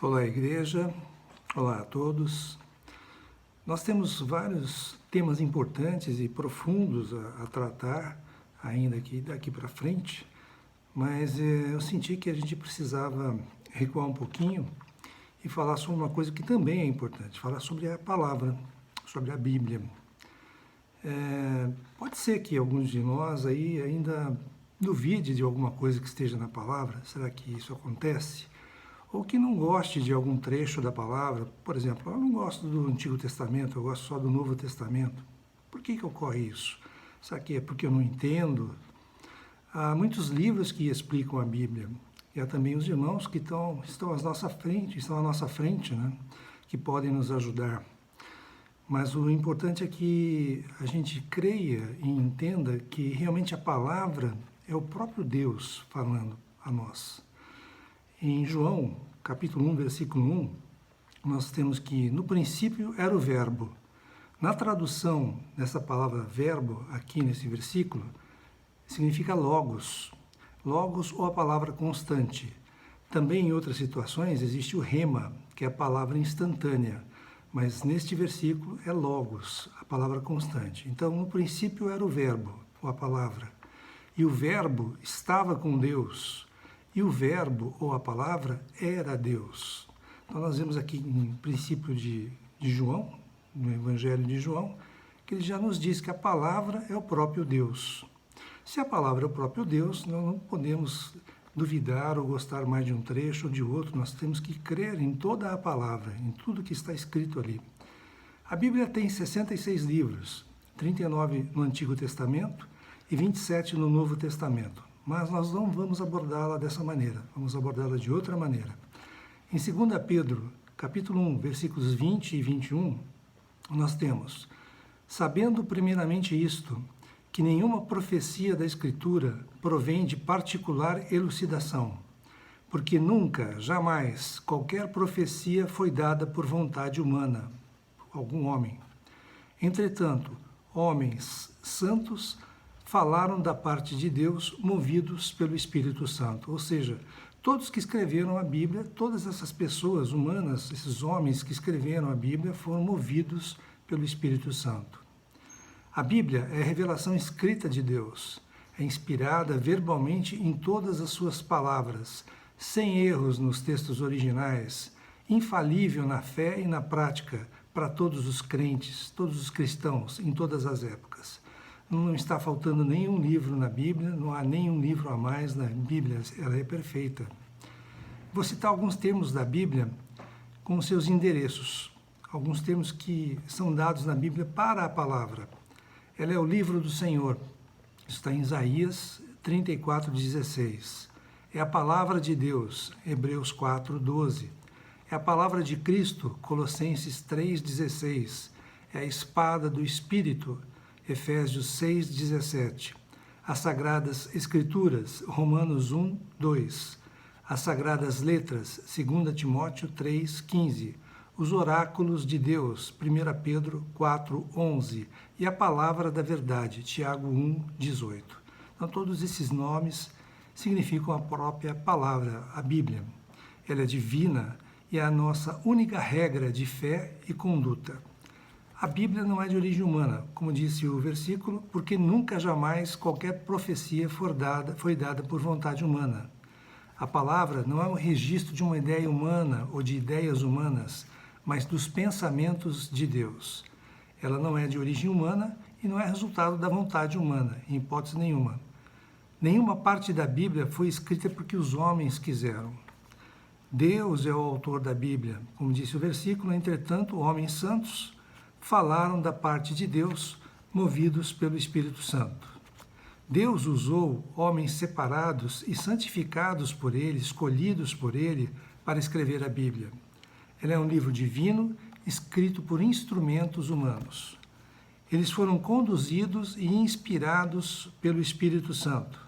Olá, igreja. Olá a todos. Nós temos vários temas importantes e profundos a tratar ainda daqui para frente, mas eu senti que a gente precisava recuar um pouquinho e falar sobre uma coisa que também é importante, falar sobre a palavra, sobre a Bíblia. Pode ser que alguns de nós aí ainda duvide de alguma coisa que esteja na palavra. Será que isso acontece? Ou que não goste de algum trecho da palavra. Por exemplo, eu não gosto do Antigo Testamento, eu gosto só do Novo Testamento. Por que ocorre isso? Será que é porque eu não entendo? Há muitos livros que explicam a Bíblia. E há também os irmãos que estão à nossa frente, né? Que podem nos ajudar. Mas o importante é que a gente creia e entenda que realmente a palavra é o próprio Deus falando a nós. Em João, capítulo 1, versículo 1, nós temos que no princípio era o verbo. Na tradução dessa palavra verbo, aqui nesse versículo, significa logos. Logos ou a palavra constante. Também em outras situações existe o rema, que é a palavra instantânea. Mas neste versículo é logos, a palavra constante. Então, no princípio era o verbo, ou a palavra. E o verbo estava com Deus. E o verbo, ou a palavra, era Deus. Então, nós vemos aqui em princípio de João, no Evangelho de João, que ele já nos diz que a palavra é o próprio Deus. Se a palavra é o próprio Deus, nós não podemos duvidar ou gostar mais de um trecho ou de outro. Nós temos que crer em toda a palavra, em tudo que está escrito ali. A Bíblia tem 66 livros, 39 no Antigo Testamento e 27 no Novo Testamento. Mas nós não vamos abordá-la dessa maneira, vamos abordá-la de outra maneira. Em 2 Pedro, capítulo 1, versículos 20 e 21, nós temos: sabendo primeiramente isto, que nenhuma profecia da Escritura provém de particular elucidação, porque nunca, jamais, qualquer profecia foi dada por vontade humana, algum homem. Entretanto, homens santos falaram da parte de Deus, movidos pelo Espírito Santo. Ou seja, todos que escreveram a Bíblia, todas essas pessoas humanas, esses homens que escreveram a Bíblia, foram movidos pelo Espírito Santo. A Bíblia é a revelação escrita de Deus, é inspirada verbalmente em todas as suas palavras, sem erros nos textos originais, infalível na fé e na prática para todos os crentes, todos os cristãos, em todas as épocas. Não está faltando nenhum livro na Bíblia, não há nenhum livro a mais na Bíblia, ela é perfeita. Vou citar alguns termos da Bíblia com seus endereços, alguns termos que são dados na Bíblia para a palavra. Ela é o livro do Senhor, está em Isaías 34:16. É a palavra de Deus, Hebreus 4:12. É a palavra de Cristo, Colossenses 3:16. É a espada do Espírito, Efésios 6:17. As Sagradas Escrituras, Romanos 1:2. As Sagradas Letras, 2 Timóteo 3:15. Os oráculos de Deus, 1 Pedro 4:11, e a palavra da verdade, Tiago 1:18. Então, todos esses nomes significam a própria palavra, a Bíblia. Ela é divina e é a nossa única regra de fé e conduta. A Bíblia não é de origem humana, como disse o versículo, porque nunca, jamais, qualquer profecia foi dada por vontade humana. A palavra não é um registro de uma ideia humana ou de ideias humanas, mas dos pensamentos de Deus. Ela não é de origem humana e não é resultado da vontade humana, em hipótese nenhuma. Nenhuma parte da Bíblia foi escrita porque os homens quiseram. Deus é o autor da Bíblia. Como disse o versículo, entretanto, homens santos falaram da parte de Deus, movidos pelo Espírito Santo. Deus usou homens separados e santificados por Ele, escolhidos por Ele, para escrever a Bíblia. Ela é um livro divino, escrito por instrumentos humanos. Eles foram conduzidos e inspirados pelo Espírito Santo.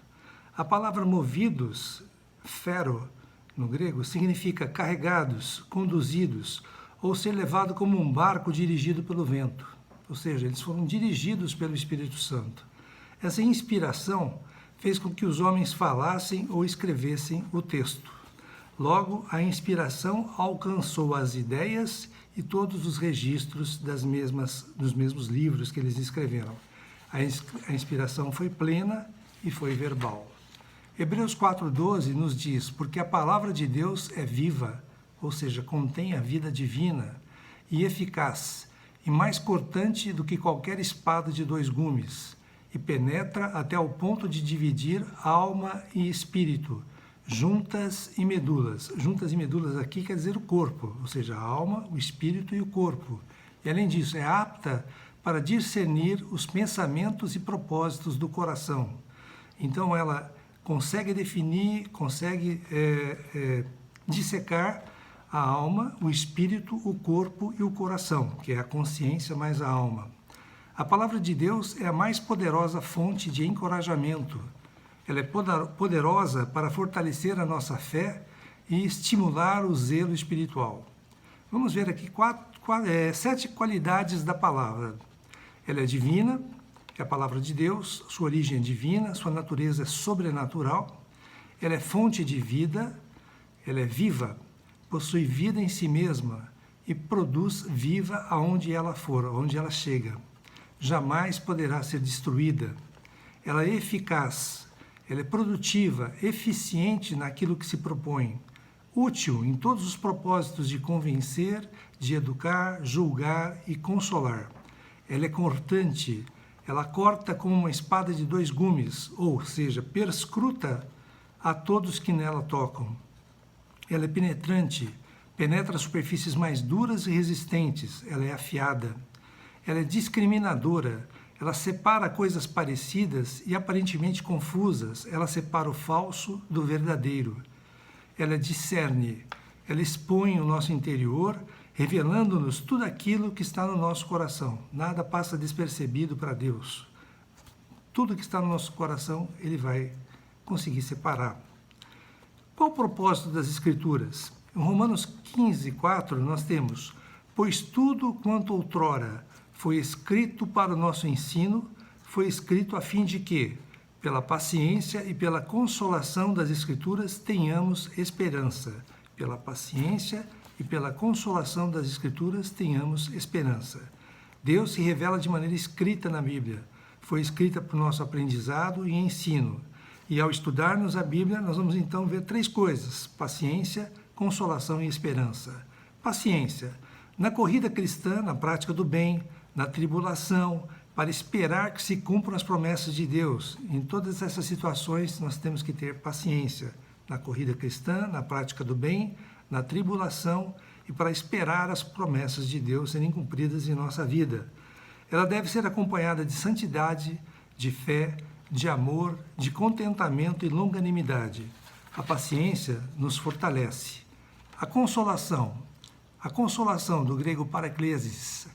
A palavra movidos, phero, no grego, significa carregados, conduzidos, ou ser levado como um barco dirigido pelo vento. Ou seja, eles foram dirigidos pelo Espírito Santo. Essa inspiração fez com que os homens falassem ou escrevessem o texto. Logo, a inspiração alcançou as ideias e todos os registros dos mesmos livros que eles escreveram. A inspiração foi plena e foi verbal. Hebreus 4,12 nos diz, porque a palavra de Deus é viva, ou seja, contém a vida divina, e eficaz, e mais cortante do que qualquer espada de 2 gumes, e penetra até o ponto de dividir alma e espírito, juntas e medulas. Juntas e medulas aqui quer dizer o corpo, ou seja, a alma, o espírito e o corpo. E além disso, é apta para discernir os pensamentos e propósitos do coração. Então ela consegue definir, consegue dissecar a alma, o espírito, o corpo e o coração, que é a consciência mais a alma. A palavra de Deus é a mais poderosa fonte de encorajamento. Ela é poderosa para fortalecer a nossa fé e estimular o zelo espiritual. Vamos ver aqui 7 qualidades da palavra. Ela é divina, é a palavra de Deus, sua origem é divina, sua natureza é sobrenatural, ela é fonte de vida, ela é viva, possui vida em si mesma e produz viva aonde ela for, aonde ela chega. Jamais poderá ser destruída. Ela é eficaz, ela é produtiva, eficiente naquilo que se propõe, útil em todos os propósitos de convencer, de educar, julgar e consolar. Ela é cortante, ela corta como uma espada de 2 gumes, ou seja, perscruta a todos que nela tocam. Ela é penetrante, penetra superfícies mais duras e resistentes, ela é afiada. Ela é discriminadora, ela separa coisas parecidas e aparentemente confusas, ela separa o falso do verdadeiro. Ela discerne, ela expõe o nosso interior, revelando-nos tudo aquilo que está no nosso coração. Nada passa despercebido para Deus. Tudo que está no nosso coração, Ele vai conseguir separar. Qual o propósito das Escrituras? Em Romanos 15:4, nós temos: pois tudo quanto outrora foi escrito para o nosso ensino, foi escrito a fim de que, pela paciência e pela consolação das Escrituras, tenhamos esperança. Pela paciência e pela consolação das Escrituras, tenhamos esperança. Deus se revela de maneira escrita na Bíblia. Foi escrita para o nosso aprendizado e ensino. E ao estudarmos a Bíblia, nós vamos então ver 3 coisas: paciência, consolação e esperança. Paciência. Na corrida cristã, na prática do bem, na tribulação, para esperar que se cumpram as promessas de Deus. Em todas essas situações, nós temos que ter paciência. Na corrida cristã, na prática do bem, na tribulação e para esperar as promessas de Deus serem cumpridas em nossa vida. Ela deve ser acompanhada de santidade, de fé, de amor, de contentamento e longanimidade. A paciência nos fortalece. A consolação do grego paraklesis,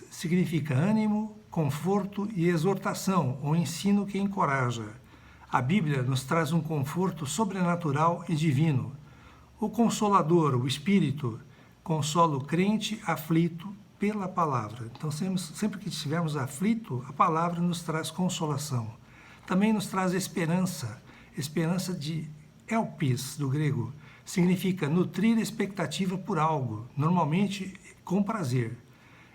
significa ânimo, conforto e exortação, ou ensino que encoraja. A Bíblia nos traz um conforto sobrenatural e divino. O Consolador, o Espírito, consola o crente aflito pela palavra. Então, sempre que estivermos aflito, a palavra nos traz consolação. Também nos traz esperança. Esperança de elpis, do grego, significa nutrir expectativa por algo, normalmente com prazer.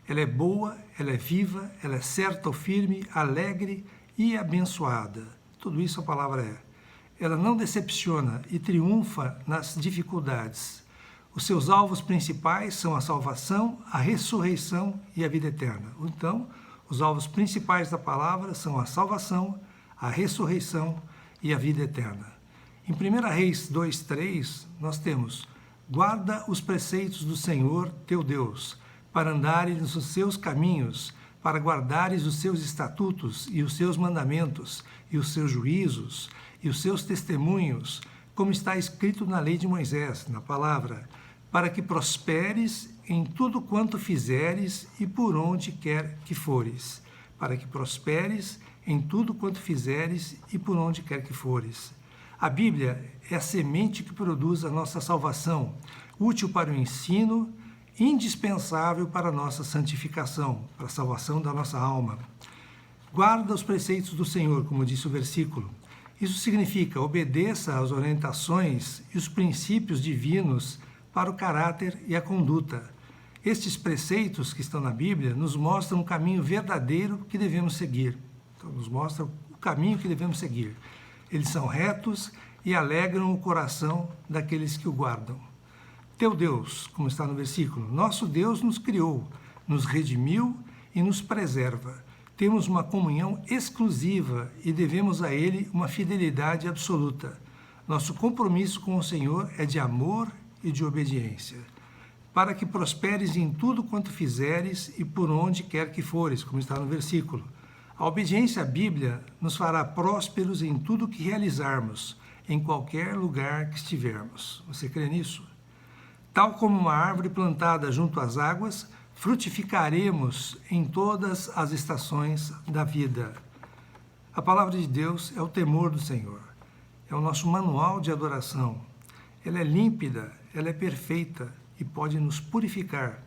Ela é boa, ela é viva, ela é certa ou firme, alegre e abençoada. Tudo isso a palavra é. Ela não decepciona e triunfa nas dificuldades. Os seus alvos principais são a salvação, a ressurreição e a vida eterna. Então, os alvos principais da palavra são a salvação, a ressurreição e a vida eterna. Em 1 Reis 2:3, nós temos: guarda os preceitos do Senhor, teu Deus, para andares nos seus caminhos, para guardares os seus estatutos e os seus mandamentos, e os seus juízos, e os seus testemunhos, como está escrito na lei de Moisés, na palavra, para que prosperes em tudo quanto fizeres e por onde quer que fores. Para que prosperes em tudo quanto fizeres e por onde quer que fores. A Bíblia é a semente que produz a nossa salvação, útil para o ensino, indispensável para a nossa santificação, para a salvação da nossa alma. Guarda os preceitos do Senhor, como disse o versículo. Isso significa obedeça às orientações e os princípios divinos para o caráter e a conduta. Estes preceitos que estão na Bíblia nos mostram um caminho verdadeiro que devemos seguir. Então, nos mostram o caminho que devemos seguir. Eles são retos e alegram o coração daqueles que o guardam. Teu Deus, como está no versículo, nosso Deus nos criou, nos redimiu e nos preserva. Temos uma comunhão exclusiva e devemos a Ele uma fidelidade absoluta. Nosso compromisso com o Senhor é de amor e de obediência, para que prosperes em tudo quanto fizeres e por onde quer que fores, como está no versículo. A obediência à Bíblia nos fará prósperos em tudo que realizarmos, em qualquer lugar que estivermos. Você crê nisso? Tal como uma árvore plantada junto às águas, frutificaremos em todas as estações da vida. A palavra de Deus é o temor do Senhor. É o nosso manual de adoração. Ela é límpida, ela é perfeita e pode nos purificar.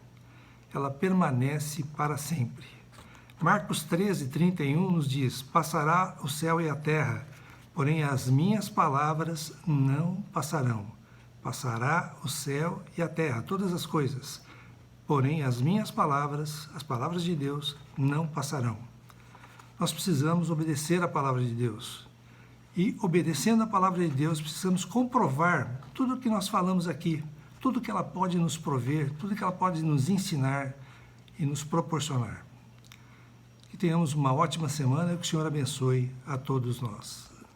Ela permanece para sempre. Marcos 13:31 nos diz: passará o céu e a terra, porém as minhas palavras não passarão. Passará o céu e a terra, todas as coisas. Porém, as minhas palavras, as palavras de Deus, não passarão. Nós precisamos obedecer a palavra de Deus. E, obedecendo a palavra de Deus, precisamos comprovar tudo o que nós falamos aqui, tudo que ela pode nos prover, tudo que ela pode nos ensinar e nos proporcionar. Que tenhamos uma ótima semana e que o Senhor abençoe a todos nós.